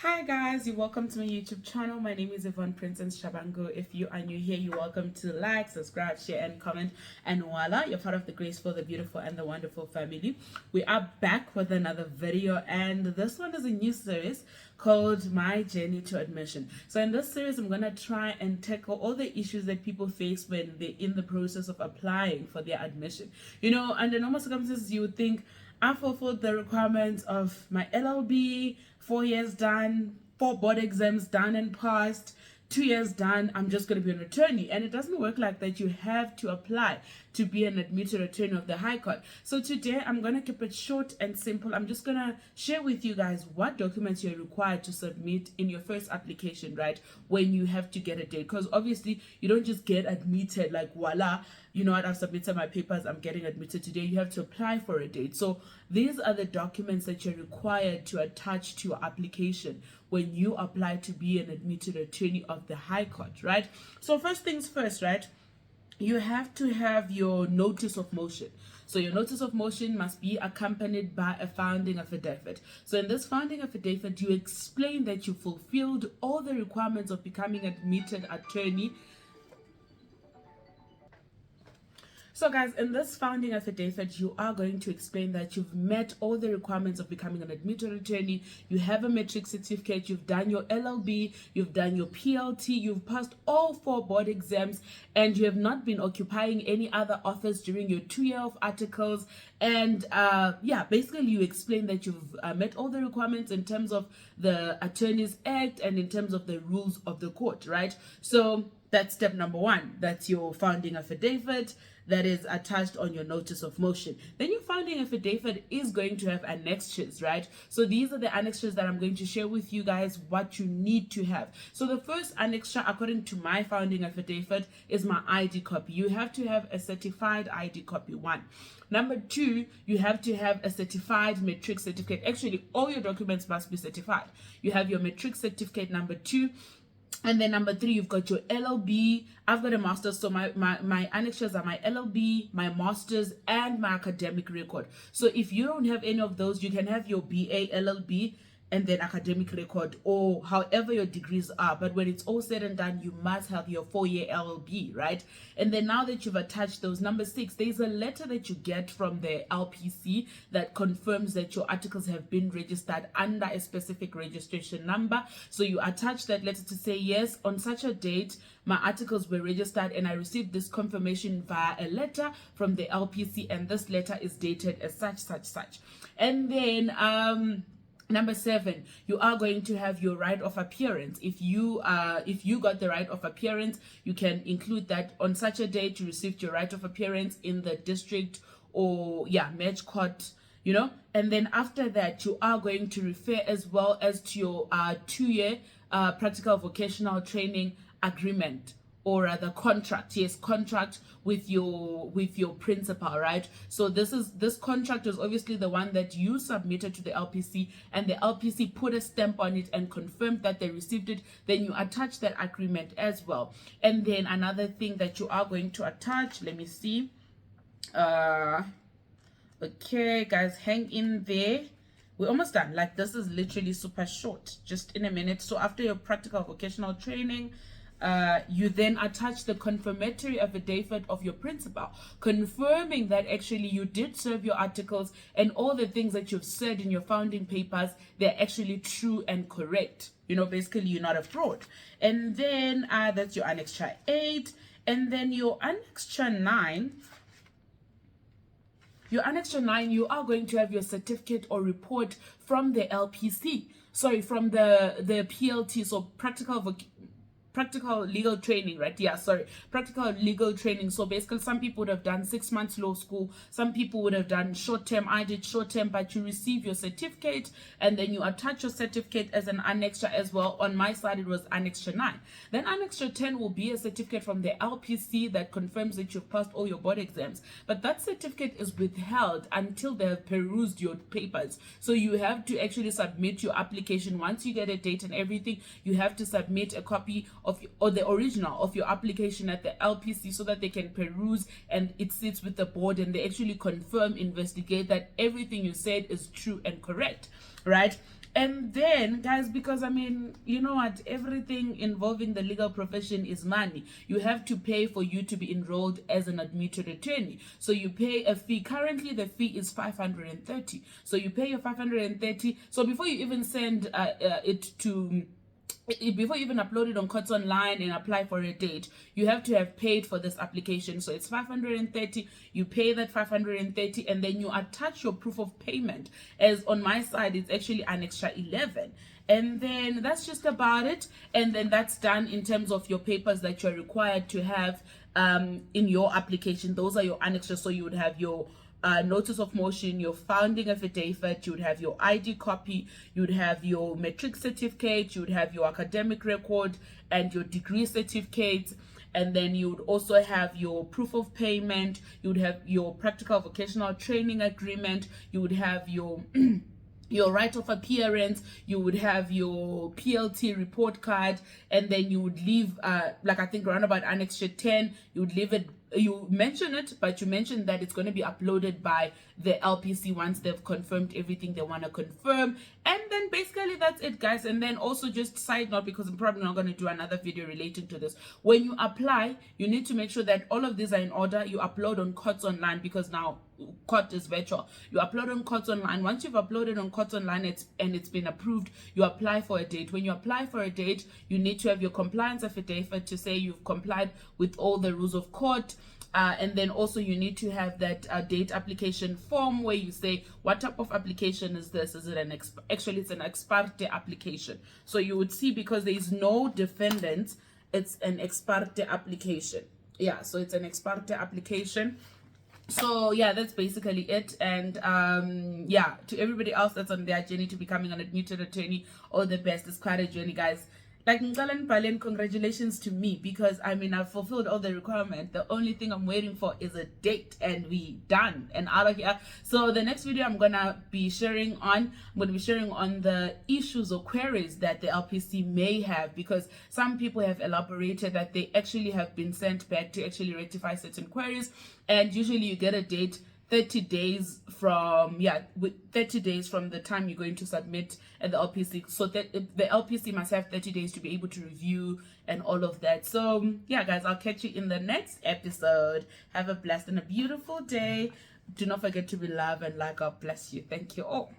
Hi guys, you're welcome to my YouTube channel. My name is Yvonne Princess Shabango. If you are new here, you're welcome to like, subscribe, share, and comment. And voila, you're part of the graceful, the beautiful, and the wonderful family. We are back with another video, and this one is a new series called My Journey to Admission. So in this series, I'm gonna try and tackle all the issues that people face when they're in the process of applying for their admission. You know, under normal circumstances, you would think, I fulfilled the requirements of my LLB, 4 years done, 4 board exams done and passed, 2 years done, I'm just going to be an attorney. And it doesn't work like that. You have to apply to be an admitted attorney of the High Court. So today I'm going to keep it short and simple. I'm just going to share with you guys what documents you're required to submit in your first application, right? When you have to get a date. Because obviously you don't just get admitted like voila, you know what, I've submitted my papers, I'm getting admitted today. You have to apply for a date. So these are the documents that you're required to attach to your application when you apply to be an admitted attorney of the High Court, right? So first things first, right? You have to have your notice of motion. So your notice of motion must be accompanied by a founding affidavit. So in this founding affidavit, you explain that you fulfilled all the requirements of becoming an admitted attorney. So guys, in this founding affidavit, you are going to explain that you've met all the requirements of becoming an admitted attorney. You have a matric certificate, you've done your LLB, you've done your PLT, you've passed all 4 board exams, and you have not been occupying any other office during your 2 year of articles. And yeah, basically you explain that you've met all the requirements in terms of the Attorneys Act and in terms of the rules of the court, right? So that's step number 1. That's your founding affidavit that is attached on your notice of motion. Then your founding affidavit is going to have annexures, right? So these are the annexures that I'm going to share with you guys what you need to have. So the first annexure, according to my founding affidavit, is my ID copy. You have to have a certified ID copy, 1. Number 2, you have to have a certified matric certificate. Actually, all your documents must be certified. You have your matric certificate, number 2. And then number 3, you've got your LLB. I've got a master's, so my annexures are my LLB, my master's, and my academic record. So if you don't have any of those, you can have your BA, LLB, and then academic record, or however your degrees are. But when it's all said and done, you must have your 4-year LLB, right? And then now that you've attached those, number 6, there's a letter that you get from the LPC that confirms that your articles have been registered under a specific registration number. So you attach that letter to say, yes, on such a date, my articles were registered and I received this confirmation via a letter from the LPC, and this letter is dated as such, such, such. And then number 7, you are going to have your right of appearance. If you got the right of appearance, you can include that on such a date you received your right of appearance in the district or match court, you know. And then after that, you are going to refer as well as to your 2-year practical vocational training agreement, or rather contract. Yes, contract with your principal, right? So this contract is obviously the one that you submitted to the LPC, and the LPC put a stamp on it and confirmed that they received it. Then you attach that agreement as well. And then another thing that you are going to attach, let me see. Okay guys, hang in there, we're almost done. Like, this is literally super short, just in a minute. So after your practical vocational training, you then attach the confirmatory affidavit of your principal, confirming that actually you did serve your articles and all the things that you've said in your founding papers, they're actually true and correct. You know, basically you're not a fraud. And then that's your annexure 8. And then your annexure 9. Your annexure 9, you are going to have your certificate or report from the LPC. Sorry, from the PLT, so practical legal training, right? Yeah, sorry, practical legal training. So basically, some people would have done 6 months law school, some people would have done short term. I did short term, but you receive your certificate and then you attach your certificate as an annexure as well. On my side, it was annexure 9. Then annexure 10 will be a certificate from the LPC that confirms that you've passed all your board exams, but that certificate is withheld until they have perused your papers. So you have to actually submit your application. Once you get a date and everything, you have to submit a copy or the original of your application at the LPC so that they can peruse and it sits with the board and they actually confirm, investigate that everything you said is true and correct, right? And then, guys, because I mean, you know what, everything involving the legal profession is money. You have to pay for you to be enrolled as an admitted attorney. So you pay a fee. Currently the fee is 530. So you pay your 530. So before you even send it to before you even upload it on Courts Online and apply for a date, you have to have paid for this application. So it's 530. You pay that 530, and then you attach your proof of payment. As on my side, it's actually an extra 11. And then that's just about it. And then that's done in terms of your papers that you're required to have in your application. Those are your annexes. So you would have your notice of motion, your founding affidavit, you would have your ID copy, you would have your matric certificate, you would have your academic record and your degree certificate, and then you would also have your proof of payment, you would have your practical vocational training agreement, you would have your your right of appearance, you would have your PLT report card, and then you would leave like I think around about annexure 10, you would leave it, you mention it, but you mentioned that it's going to be uploaded by the LPC once they've confirmed everything they want to confirm. And then basically that's it, guys. And then also, just side note, because I'm probably not going to do another video relating to this, when you apply, you need to make sure that all of these are in order. You upload on Courts Online, because now court is virtual. You upload on Courts Online. Once you've uploaded on Courts Online and it's been approved, you apply for a date. When you apply for a date, you need to have your compliance affidavit to say you've complied with all the rules of court. And then also you need to have that date application form where you say what type of application is this. Is it an actually it's an ex parte application. So you would see, because there is no defendant, it's an ex parte application. Yeah, so it's an ex parte application. So yeah, that's basically it. And yeah, to everybody else that's on their journey to becoming an admitted attorney, all the best. It's quite a journey, guys. Like, congratulations to me, because I mean, I've fulfilled all the requirements. The only thing I'm waiting for is a date, and we done and out of here. So the next video I'm gonna be sharing on the issues or queries that the LPC may have, because some people have elaborated that they actually have been sent back to actually rectify certain queries, and usually you get a date 30 days from 30 days from the time you're going to submit at the LPC. So that the LPC must have 30 days to be able to review and all of that. So yeah, guys, I'll catch you in the next episode. Have a blessed and a beautiful day. Do not forget to be loved, and God bless you. Thank you all.